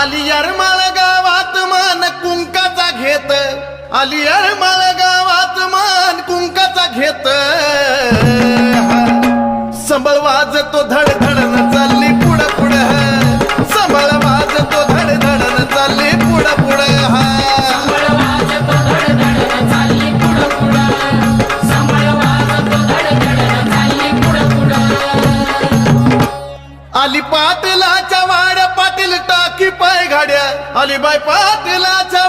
आली यरमाळ गावात मान कुंकाचा घेत, आली यरमाळ गावात मान कुंकाचा घेत, संबळ वाजतो धडधडन चालली पुढं पुढं, संबळ वाजतो धडधडन चालली पुढं पुढं. संबळ वाजतो धडधडन चालली पुढं पुढं, संबळ वाजतो धडधडन चालली पुढं पुढं. आली पाटलाच्या वाड्या पाटील टाकी पाय गाड्या, आली बाई पाटलाच्या